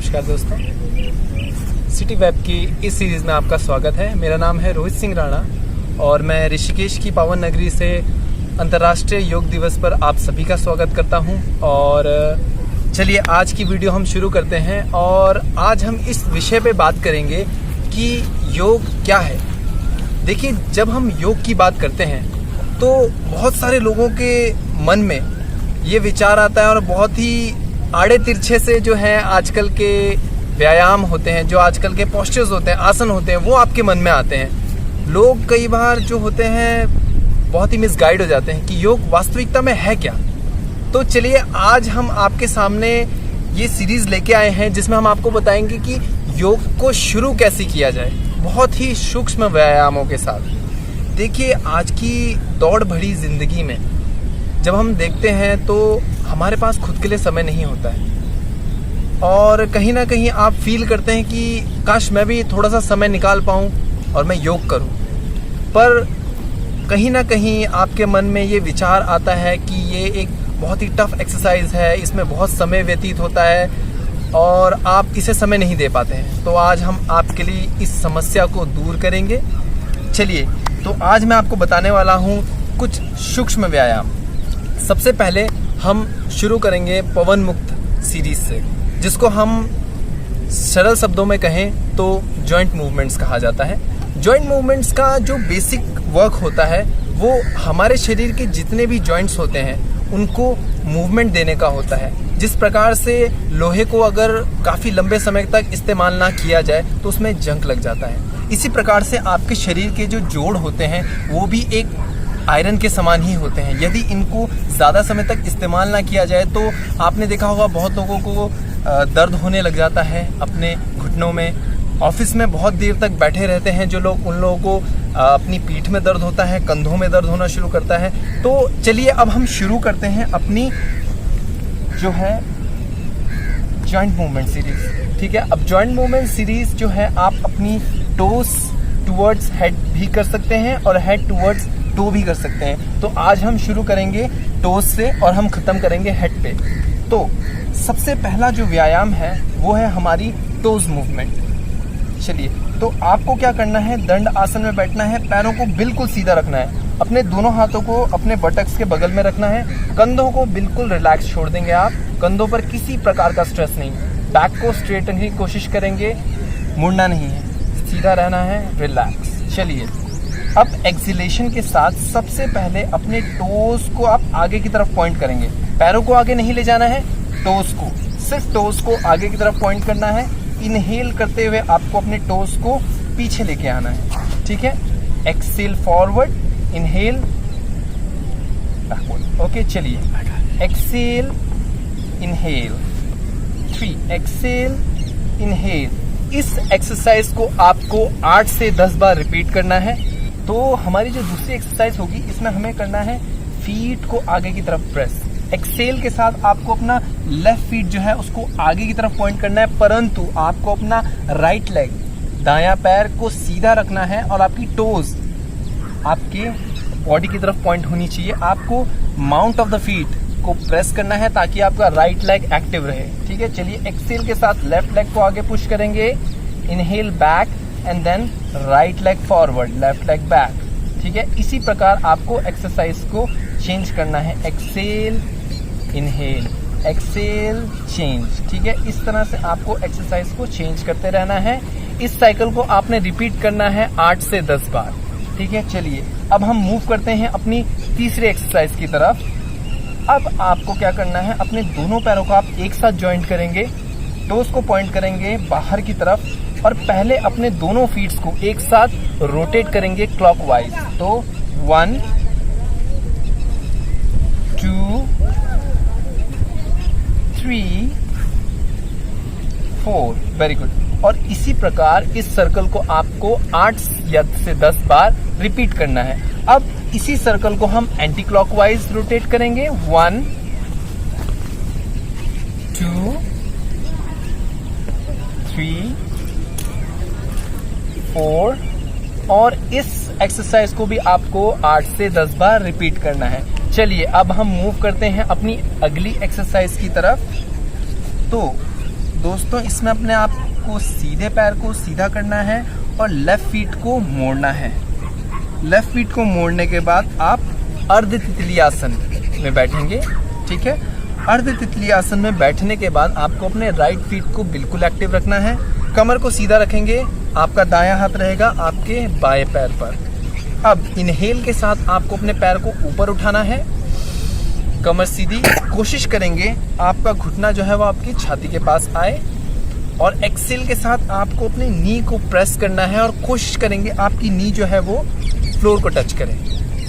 नमस्कार दोस्तों, city web की इस सीरीज़ में आपका स्वागत है। मेरा नाम है रोहित सिंह राणा और मैं ऋषिकेश की पावन नगरी से अंतर्राष्ट्रीय योग दिवस पर आप सभी का स्वागत करता हूं। और चलिए आज की वीडियो हम शुरू करते हैं और आज हम इस विषय पे बात करेंगे कि योग क्या है। देखिए, जब हम योग की बात करते हैं तो बहुत सारे लोगों के मन में ये विचार आता है और बहुत ही आड़े तिरछे से जो है आजकल के व्यायाम होते हैं, जो आजकल के पोस्चर्स होते हैं, आसन होते हैं, वो आपके मन में आते हैं। लोग कई बार जो होते हैं बहुत ही मिसगाइड हो जाते हैं कि योग वास्तविकता में है क्या। तो चलिए आज हम आपके सामने ये सीरीज लेके आए हैं जिसमें हम आपको बताएंगे कि योग को शुरू कैसे किया जाए, बहुत ही सूक्ष्म व्यायामों के साथ। देखिए, आज की दौड़ भरी जिंदगी में जब हम देखते हैं तो हमारे पास खुद के लिए समय नहीं होता है और कहीं ना कहीं आप फील करते हैं कि काश मैं भी थोड़ा सा समय निकाल पाऊं और मैं योग करूं। पर कहीं ना कहीं आपके मन में ये विचार आता है कि ये एक बहुत ही टफ एक्सरसाइज है, इसमें बहुत समय व्यतीत होता है और आप इसे समय नहीं दे पाते हैं। तो आज हम आपके लिए इस समस्या को दूर करेंगे। चलिए, तो आज मैं आपको बताने वाला हूँ कुछ सूक्ष्म व्यायाम। सबसे पहले हम शुरू करेंगे पवन मुक्त सीरीज से, जिसको हम सरल शब्दों में कहें तो जॉइंट मूवमेंट्स कहा जाता है। जॉइंट मूवमेंट्स का जो बेसिक वर्क होता है वो हमारे शरीर के जितने भी जॉइंट्स होते हैं उनको मूवमेंट देने का होता है। जिस प्रकार से लोहे को अगर काफ़ी लंबे समय तक इस्तेमाल ना किया जाए तो उसमें जंग लग जाता है, इसी प्रकार से आपके शरीर के जो जोड़ होते हैं वो भी एक आयरन के समान ही होते हैं। यदि इनको ज़्यादा समय तक इस्तेमाल ना किया जाए तो आपने देखा होगा बहुत लोगों को दर्द होने लग जाता है अपने घुटनों में। ऑफिस में बहुत देर तक बैठे रहते हैं जो लोग, उन लोगों को अपनी पीठ में दर्द होता है, कंधों में दर्द होना शुरू करता है। तो चलिए अब हम शुरू करते हैं अपनी जो है जॉइंट मूवमेंट सीरीज। ठीक है, अब जॉइंट मूवमेंट सीरीज जो है आप अपनी टोस टुवर्ड्स हेड भी कर सकते हैं और हेड टुवर्ड्स टो भी कर सकते हैं। तो आज हम शुरू करेंगे टोस से और हम खत्म करेंगे हेड पे। तो सबसे पहला जो व्यायाम है वो है हमारी टोज मूवमेंट। चलिए, तो आपको क्या करना है, दंड आसन में बैठना है, पैरों को बिल्कुल सीधा रखना है, अपने दोनों हाथों को अपने बटक्स के बगल में रखना है, कंधों को बिल्कुल रिलैक्स छोड़ देंगे आप, कंधों पर किसी प्रकार का स्ट्रेस नहीं। बैक को स्ट्रेट रखने की कोशिश करेंगे, मुड़ना नहीं है, सीधा रहना है, रिलैक्स। चलिए, अब एक्सहेलेशन के साथ सबसे पहले अपने टोस को आप आगे की तरफ पॉइंट करेंगे। पैरों को आगे नहीं ले जाना है, टोस को, सिर्फ टोस को आगे की तरफ पॉइंट करना है। इनहेल करते हुए आपको अपने टोस को पीछे लेके आना है। ठीक है, exhale forward, inhale backward. Okay, चलिए, एक्सहेल इनहेल, 3, एक्सहेल इनहेल। इस एक्सरसाइज को आपको 8 से 10 बार रिपीट करना है। तो हमारी जो दूसरी एक्सरसाइज होगी इसमें हमें करना है फीट को आगे की तरफ प्रेस। एक्सेल के साथ आपको अपना लेफ्ट फीट जो है उसको आगे की तरफ पॉइंट करना है, परंतु आपको अपना राइट लेग, दायां पैर को सीधा रखना है और आपकी टोज आपके बॉडी की तरफ पॉइंट होनी चाहिए। आपको माउंट ऑफ द फीट को प्रेस करना है ताकि आपका राइट लेग एक्टिव रहे। ठीक है, चलिए, एक्सेल के साथ लेफ्ट लेग को आगे पुश करेंगे, inhale back and then right leg forward, left leg back. ठीक है, इसी प्रकार आपको एक्सरसाइज को चेंज करना है, एक्सेल इनहेल, एक्सेल चेंज। ठीक है, इस तरह से आपको एक्सरसाइज को चेंज करते रहना है। इस साइकिल को आपने रिपीट करना है 8 से 10 बार। ठीक है, चलिए अब हम मूव करते हैं अपनी तीसरी एक्सरसाइज की तरफ। अब आपको क्या करना है, अपने दोनों पैरों को आप एक साथ ज्वाइंट करेंगे, टोस को पॉइंट करेंगे बाहर की तरफ और पहले अपने दोनों फीट्स को एक साथ रोटेट करेंगे क्लॉकवाइज। तो 1 2 3 4, वेरी गुड। और इसी प्रकार इस सर्कल को आपको 8 से 10 बार रिपीट करना है। अब इसी सर्कल को हम एंटी क्लॉकवाइज रोटेट करेंगे, 1 2 3 4 और इस एक्सरसाइज को भी आपको 8 से 10 बार रिपीट करना है। चलिए अब हम मूव करते हैं अपनी अगली एक्सरसाइज की तरफ। तो दोस्तों इसमें अपने आप को सीधे पैर को सीधा करना है और लेफ्ट फीट को मोड़ना है। लेफ्ट फीट को मोड़ने के बाद आप अर्ध तितली आसन में बैठेंगे। ठीक है, अर्ध तितली आसन में बैठने के बाद आपको अपने राइट फीट को बिल्कुल एक्टिव रखना है। कमर को सीधा रखेंगे, आपका दायां हाथ रहेगा आपके बाएं पैर पर। अब इनहेल के साथ आपको अपने पैर को ऊपर उठाना है, कमर सीधी, कोशिश करेंगे आपका घुटना जो है वो आपकी छाती के पास आए। और एक्सेल के साथ आपको अपनी नी को प्रेस करना है और कोशिश करेंगे आपकी नी जो है वो फ्लोर को टच करे।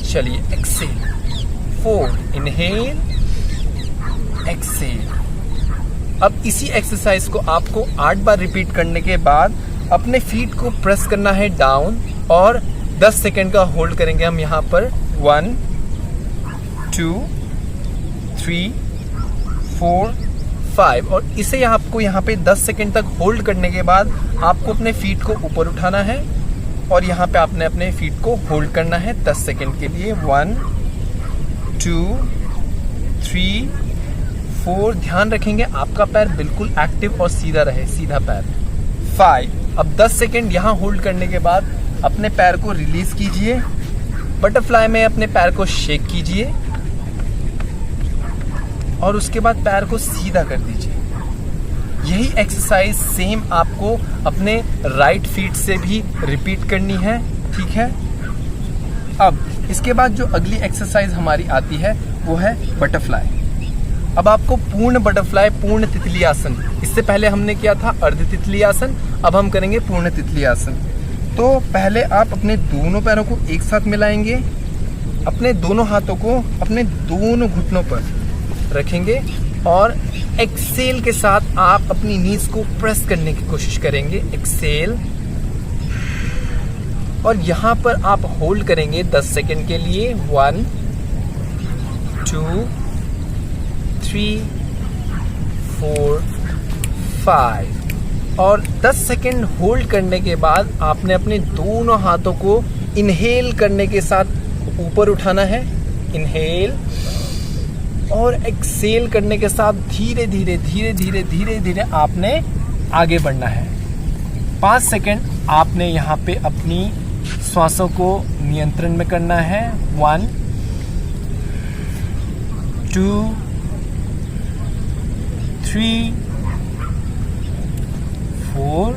चलिए, एक्सेल, 4, इनहेल, एक्सेल। अब इसी एक्सरसाइज को आपको 8 बार रिपीट करने के बाद अपने फीट को प्रेस करना है डाउन और 10 सेकेंड का होल्ड करेंगे हम यहाँ पर। 1, 2, 3, 4, 5 और इसे आपको यहाँ पे 10 सेकेंड तक होल्ड करने के बाद आपको अपने फीट को ऊपर उठाना है और यहाँ पे आपने अपने फीट को होल्ड करना है 10 सेकेंड के लिए। 1, 2, 3, 4, ध्यान रखेंगे आपका पैर बिल्कुल एक्टिव और सीधा रहे, सीधा पैर। 5, अब 10 सेकेंड यहाँ होल्ड करने के बाद अपने पैर को रिलीज कीजिए, बटरफ्लाई में अपने पैर को शेक कीजिए और उसके बाद पैर को सीधा कर दीजिए। यही एक्सरसाइज सेम आपको अपने राइट फीट से भी रिपीट करनी है। ठीक है, अब इसके बाद जो अगली एक्सरसाइज हमारी आती है वो है बटरफ्लाई। अब आपको पूर्ण बटरफ्लाई, पूर्ण तितली आसन, इससे पहले हमने किया था अर्ध तितली आसन, अब हम करेंगे पूर्ण तितली आसन। तो पहले आप अपने दोनों पैरों को एक साथ मिलाएंगे, अपने दोनों हाथों को अपने दोनों घुटनों पर रखेंगे और एक्सेल के साथ आप अपनी नीज को प्रेस करने की कोशिश करेंगे। एक्सेल, और यहां पर आप होल्ड करेंगे 10 सेकेंड के लिए। 1, 2, 3, 4, 5 और 10 सेकेंड होल्ड करने के बाद आपने अपने दोनों हाथों को इनहेल करने के साथ ऊपर उठाना है, इनहेल, और एक्सेल करने के साथ धीरे धीरे धीरे धीरे धीरे धीरे आपने आगे बढ़ना है। 5 सेकेंड आपने यहाँ पे अपनी श्वासों को नियंत्रण में करना है। 1, 2, 3, 4,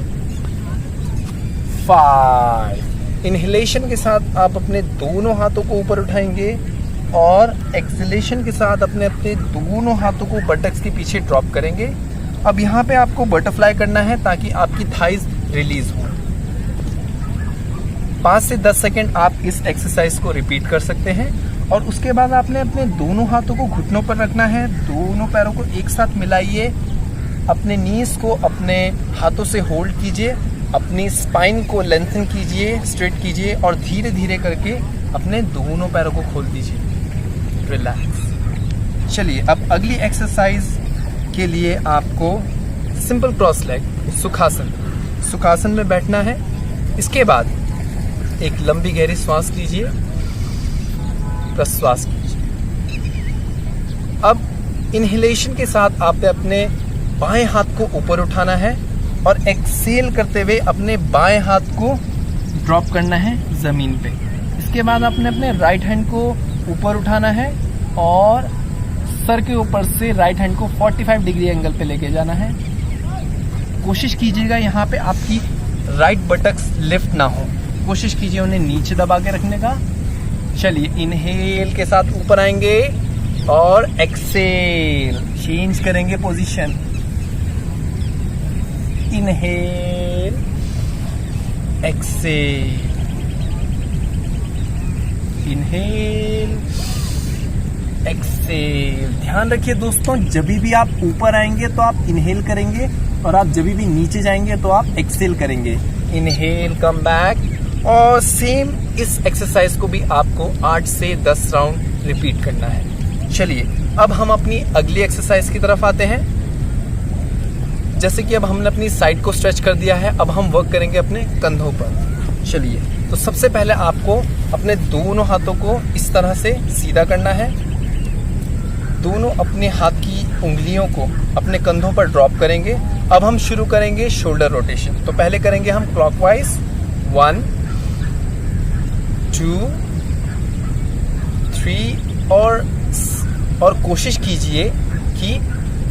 5। इनहेलेशन के साथ आप अपने दोनों हाथों को ऊपर उठाएंगे और एक्सलेशन के साथ अपने दोनों हाथों को बटक्स के पीछे ड्रॉप करेंगे। अब यहाँ पे आपको बटरफ्लाई करना है ताकि आपकी थाइज रिलीज हो। 5 से 10 सेकेंड आप इस एक्सरसाइज को रिपीट कर सकते हैं और उसके बाद आपने अपने दोनों हाथों को घुटनों पर रखना है, दोनों पैरों को एक साथ मिलाइए, अपने नीज को अपने हाथों से होल्ड कीजिए, अपनी स्पाइन को लेंथन कीजिए, स्ट्रेट कीजिए और धीरे धीरे करके अपने दोनों पैरों को खोल दीजिए। रिलैक्स। चलिए, अब अगली एक्सरसाइज के लिए आपको सिंपल क्रॉस लेग, सुखासन, सुखासन में बैठना है। इसके बाद एक लंबी गहरी सांस लीजिए, प्रश्वास कीजिए। अब इनहेलेशन के साथ आपने अपने बाएं हाथ को ऊपर उठाना है और एक्सेल करते हुए अपने बाएं हाथ को ड्रॉप करना है जमीन पे। इसके बाद आपने अपने राइट हैंड को ऊपर उठाना है और सर के ऊपर से राइट हैंड को 45 डिग्री एंगल पे लेके जाना है। कोशिश कीजिएगा यहाँ पे आपकी राइट बटक्स लिफ्ट ना हो, कोशिश कीजिए उन्हें नीचे दबा के रखने का। चलिए, इनहेल के साथ ऊपर आएंगे और एक्सेल, चेंज करेंगे position. Inhale, exhale, inhale, exhale. ध्यान रखिए दोस्तों, जब भी आप ऊपर आएंगे तो आप इनहेल करेंगे और आप जब भी नीचे जाएंगे तो आप एक्सेल करेंगे। Inhale, come back. और सेम इस एक्सरसाइज को भी आपको 8 से 10 राउंड रिपीट करना है। चलिए, अब हम अपनी अगली एक्सरसाइज की तरफ आते हैं। जैसे कि अब हमने अपनी साइड को स्ट्रेच कर दिया है, अब हम वर्क करेंगे अपने कंधों पर। चलिए, तो सबसे पहले आपको अपने दोनों हाथों को इस तरह से सीधा करना है। दोनों अपने हाथ की उंगलियों को अपने कंधों पर ड्रॉप करेंगे अब हम शुरू करेंगे शोल्डर रोटेशन। तो पहले करेंगे हम क्लॉकवाइज 1 2 3 और कोशिश कीजिए कि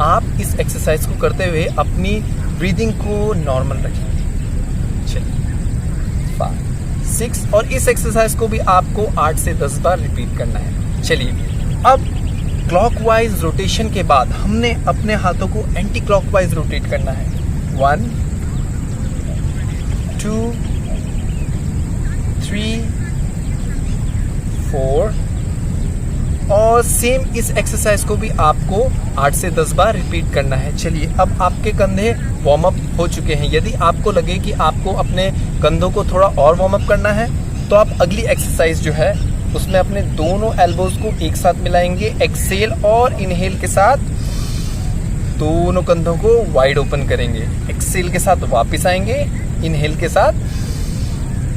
आप इस एक्सरसाइज को करते हुए अपनी ब्रीदिंग को नॉर्मल रखेंगे। चलिए 5 6 और इस एक्सरसाइज को भी आपको 8 से 10 बार रिपीट करना है। चलिए अब क्लॉकवाइज रोटेशन के बाद हमने अपने हाथों को एंटी क्लॉकवाइज रोटेट करना है। 1 2 3 4 और सेम इस एक्सरसाइज को भी आपको 8 से 10 बार रिपीट करना है। चलिए अब आपके कंधे वार्म अप हो चुके हैं। यदि आपको लगे कि आपको अपने कंधों को थोड़ा और वार्म अप करना है तो आप अगली एक्सरसाइज जो है उसमें अपने दोनों एल्बोज को एक साथ मिलाएंगे। एक्सेल और इनहेल के साथ दोनों कंधों को वाइड ओपन करेंगे। एक्सेल के साथ वापस आएंगे, इनहेल के साथ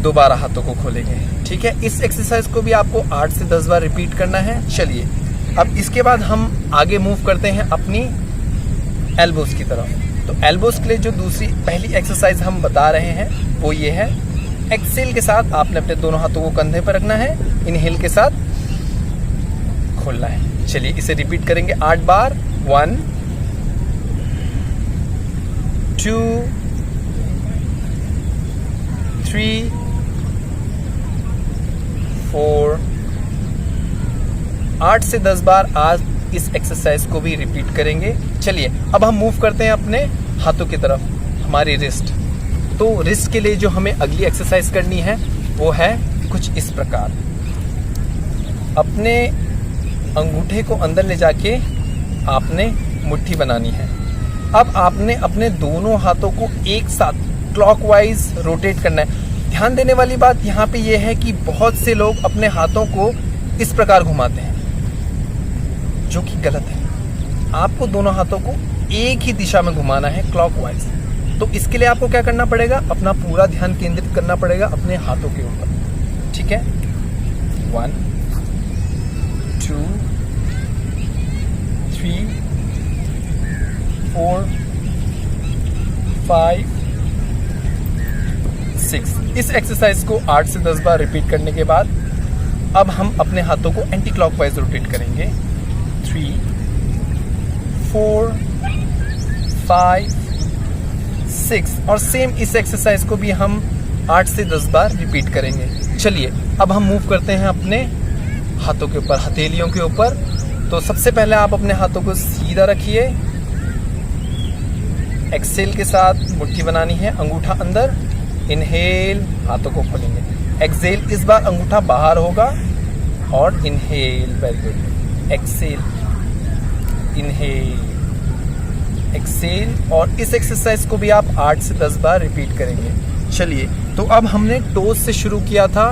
दोबारा हाथों को खोलेंगे। ठीक है, इस एक्सरसाइज को भी आपको 8 से 10 बार रिपीट करना है। चलिए अब इसके बाद हम आगे मूव करते हैं अपनी एल्बोज की तरफ। तो एल्बोज के लिए जो पहली एक्सरसाइज हम बता रहे हैं वो ये है। एक्सेल के साथ आपने अपने दोनों हाथों को कंधे पर रखना है, इनहेल के साथ खोलना है। चलिए इसे रिपीट करेंगे 8 बार। 1 2 3 4 8 से 10 बार आज इस एक्सरसाइज को भी रिपीट करेंगे। चलिए अब हम मूव करते हैं अपने हाथों की तरफ, हमारी रिस्ट। तो रिस्ट के लिए जो हमें अगली एक्सरसाइज करनी है वो है कुछ इस प्रकार। अपने अंगूठे को अंदर ले जाके आपने मुट्ठी बनानी है। अब आपने अपने दोनों हाथों को एक साथ क्लॉकवाइज रोटेट करना है। ध्यान देने वाली बात यहाँ पे ये है कि बहुत से लोग अपने हाथों को इस प्रकार घुमाते हैं, जो कि गलत है। आपको दोनों हाथों को एक ही दिशा में घुमाना है, क्लॉकवाइज। तो इसके लिए आपको क्या करना पड़ेगा, अपना पूरा ध्यान केंद्रित करना पड़ेगा अपने हाथों के ऊपर। ठीक है, 1 2 3 4 5 6। इस एक्सरसाइज को 8 से 10 बार रिपीट करने के बाद अब हम अपने हाथों को एंटी क्लॉकवाइज रोटेट करेंगे। 3 4 5 6 और सेम इस एक्सरसाइज को भी हम 8 से 10 बार रिपीट करेंगे। चलिए अब हम मूव करते हैं अपने हाथों के ऊपर, हथेलियों के ऊपर। तो सबसे पहले आप अपने हाथों को सीधा रखिए, एक्सेल के साथ मुट्ठी बनानी है, अंगूठा अंदर, इनहेल, हाथों को खोलेंगे। एक्सेल, इस बार अंगूठा बाहर होगा और inhale, very good. Exhale, inhale, exhale और इस एक्सरसाइज को भी आप 8 से 10 बार रिपीट करेंगे। चलिए तो अब हमने टोज से शुरू किया था,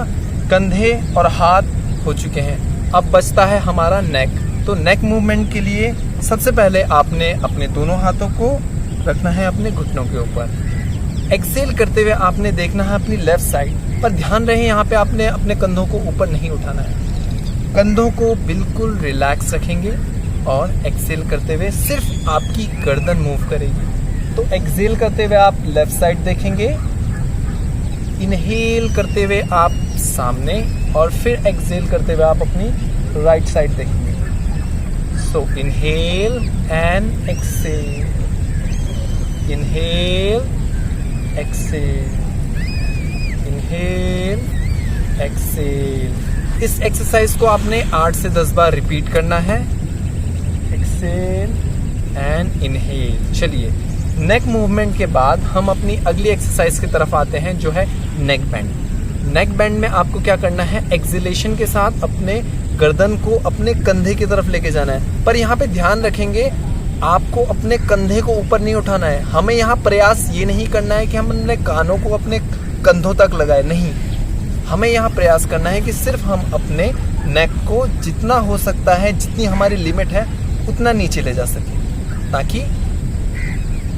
कंधे और हाथ हो चुके हैं, अब बचता है हमारा नेक। तो नेक मूवमेंट के लिए सबसे पहले आपने अपने दोनों हाथों को रखना है अपने घुटनों के ऊपर। एक्सेल करते हुए आपने देखना है अपनी लेफ्ट साइड पर। ध्यान रहे यहाँ पे आपने अपने कंधों को ऊपर नहीं उठाना है, कंधों को बिल्कुल रिलैक्स रखेंगे और एक्सेल करते हुए सिर्फ आपकी गर्दन मूव करेगी। तो एक्सेल करते हुए आप लेफ्ट साइड देखेंगे, इनहेल करते हुए आप सामने और फिर एक्सेल करते हुए आप अपनी राइट साइड देखेंगे। So inhale and exhale, inhale, exhale, inhale, exhale. इस एक्सरसाइज को आपने 8 से 10 बार रिपीट करना है। Exhale and inhale. चलिए नेक मूवमेंट के बाद हम अपनी अगली एक्सरसाइज की तरफ आते हैं जो है नेक बेंड। नेक बेंड में आपको क्या करना है, एक्सेलेशन के साथ अपने गर्दन को अपने कंधे की तरफ लेके जाना है। पर यहाँ पे ध्यान रखेंगे आपको अपने कंधे को ऊपर नहीं उठाना है। हमें यहाँ प्रयास ये नहीं करना है कि हम अपने कानों को अपने कंधों तक लगाए, नहीं। हमें यहाँ प्रयास करना है कि सिर्फ हम अपने नेक को जितना हो सकता है, जितनी हमारी लिमिट है उतना नीचे ले जा सके, ताकि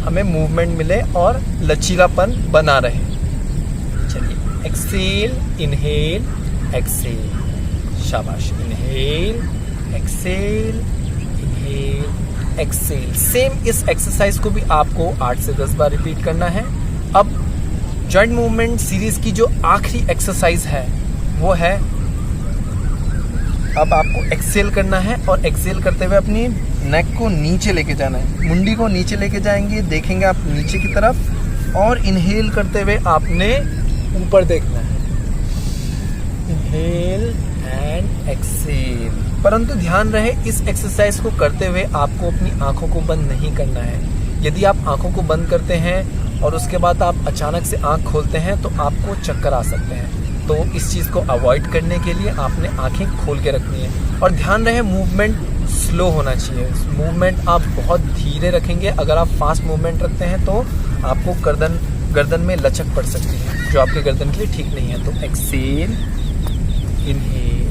हमें मूवमेंट मिले और लचीलापन बना रहे। चलिए एक्सेल, इनहेल, एक्सेल, शाबाश। Inhale, exhale, inhale, inhale, exhale. Same इस एक्सरसाइज को भी आपको 8 से 10 बार रिपीट करना है। अब जॉइंट मूवमेंट सीरीज की जो आखिरी एक्सरसाइज है वो है, अब आपको एक्सेल करना है और एक्सेल करते हुए अपनी नेक को नीचे लेके जाना है, मुंडी को नीचे लेके जाएंगे, देखेंगे आप नीचे की तरफ, और इनहेल करते हुए आपने ऊपर देखना है। Inhale and exhale. परंतु ध्यान रहे इस एक्सरसाइज को करते हुए आपको अपनी आंखों को बंद नहीं करना है। यदि आप आंखों को बंद करते हैं और उसके बाद आप अचानक से आंख खोलते हैं तो आपको चक्कर आ सकते हैं। तो इस चीज़ को अवॉइड करने के लिए आपने आंखें खोल के रखनी है। और ध्यान रहे मूवमेंट स्लो होना चाहिए। मूवमेंट आप बहुत धीरे रखेंगे। अगर आप फास्ट मूवमेंट रखते हैं तो आपको गर्दन में लचक पड़ सकती है, जो आपके गर्दन के लिए ठीक नहीं है। तो एक्सेल, इनहेल,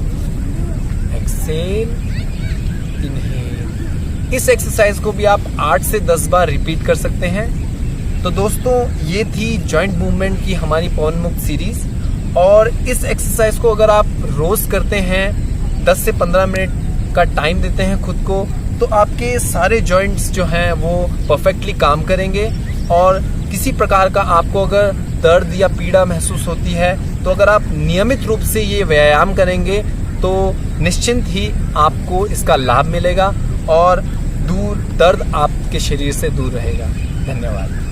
एक्सेल, इनहेल। इस एक्सरसाइज को भी आप 8 से 10 बार रिपीट कर सकते हैं। तो दोस्तों, ये थी जॉइंट मूवमेंट की हमारी पवन मुक्त सीरीज। और इस एक्सरसाइज को अगर आप रोज करते हैं, 10 से 15 मिनट का टाइम देते हैं खुद को, तो आपके सारे जॉइंट्स जो हैं वो परफेक्टली काम करेंगे। और किसी प्रकार का आपको अगर दर्द या पीड़ा महसूस होती है तो अगर आप नियमित रूप से ये व्यायाम करेंगे तो निश्चिंत ही आपको इसका लाभ मिलेगा और दर्द आपके शरीर से दूर रहेगा। धन्यवाद।